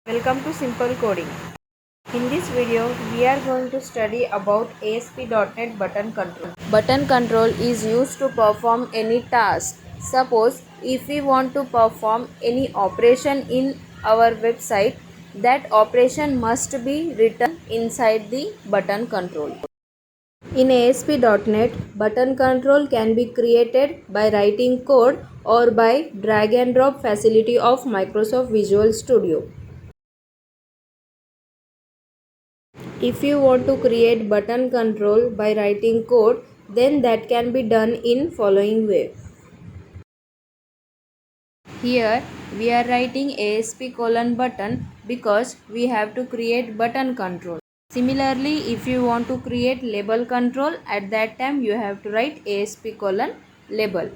Welcome to Simple Coding. In this video, we are going to study about ASP.NET button control. Button control is used to perform any task. Suppose if we want to perform any operation in our website, that operation must be written inside the button control. In ASP.NET, button control can be created by writing code or by drag and drop facility of Microsoft Visual Studio. If you want to create button control by writing code, then that can be done in following way. Here we are writing ASP:button because we have to create button control. Similarly, if you want to create label control, at that time you have to write ASP:label.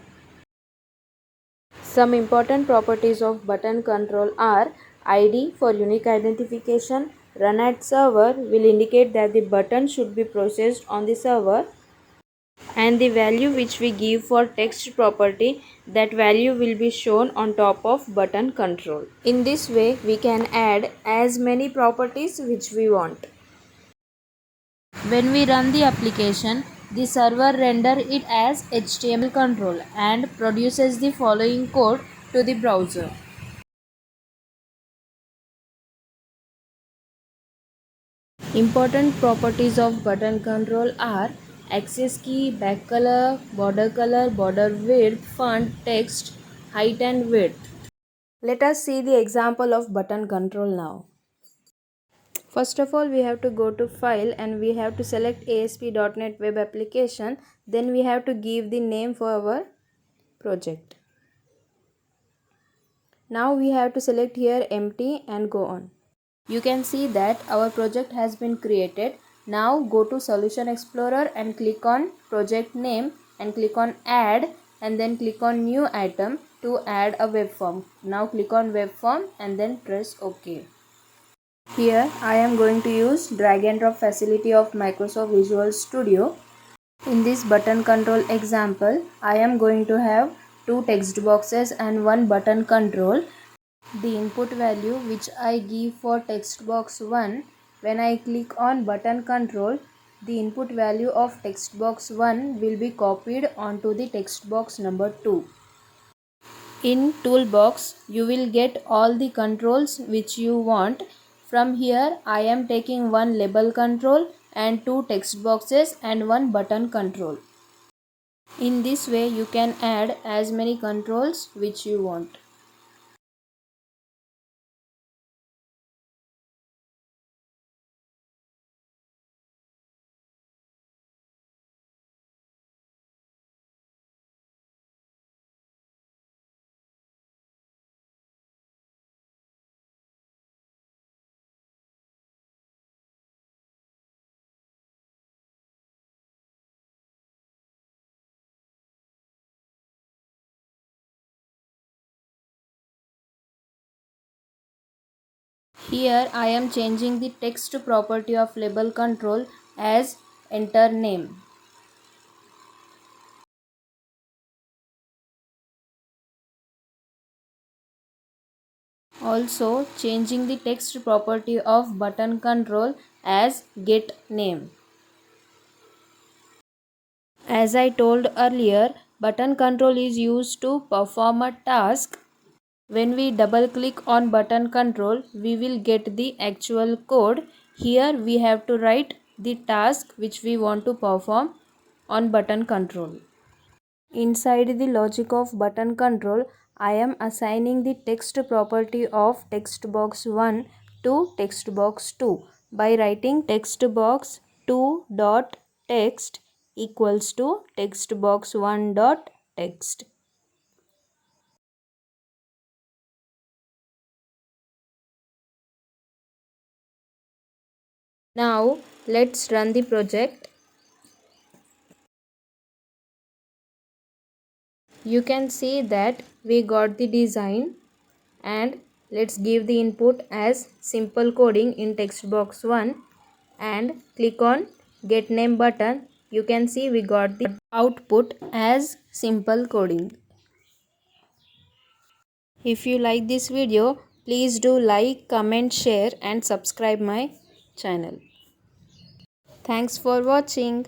Some important properties of button control are ID for unique identification. Run at server will indicate that the button should be processed on the server, and the value which we give for text property, that value will be shown on top of button control. In this way, we can add as many properties which we want. When we run the application, the server renders it as HTML control and produces the following code to the browser. Important properties of button control are access key, back color, border width, font, text, height and width. Let us see the example of button control now. First of all, we have to go to File and we have to select ASP.NET Web Application. Then we have to give the name for our project. Now we have to select here empty and go on. You can see that our project has been created. Now go to Solution Explorer and click on project name and click on add and then click on new item to add a web form. Now click on web form and then press OK. Here I am going to use drag and drop facility of Microsoft Visual Studio. In this button control example, I am going to have two text boxes and one button control. The input value which I give for text box 1, when I click on button control, the input value of text box 1 will be copied onto the text box number 2. In toolbox, you will get all the controls which you want. From here, I am taking one label control and two text boxes and one button control. In this way, you can add as many controls which you want. Here I am changing the text property of label control as enter name. Also changing the text property of button control as get name. As I told earlier, button control is used to perform a task. When we double click on button control, we will get the actual code. Here we have to write the task which we want to perform on button control. Inside the logic of button control, I am assigning the text property of text box 1 to text box 2 by writing text box 2 dot text equals to text box 1 dot text. Now let's run the project. You can see that we got the design, and let's give the input as simple coding in text box 1 and click on get name button. You can see we got the output as simple coding. If you like this video, Please do like, comment, share and subscribe my channel. Thanks for watching.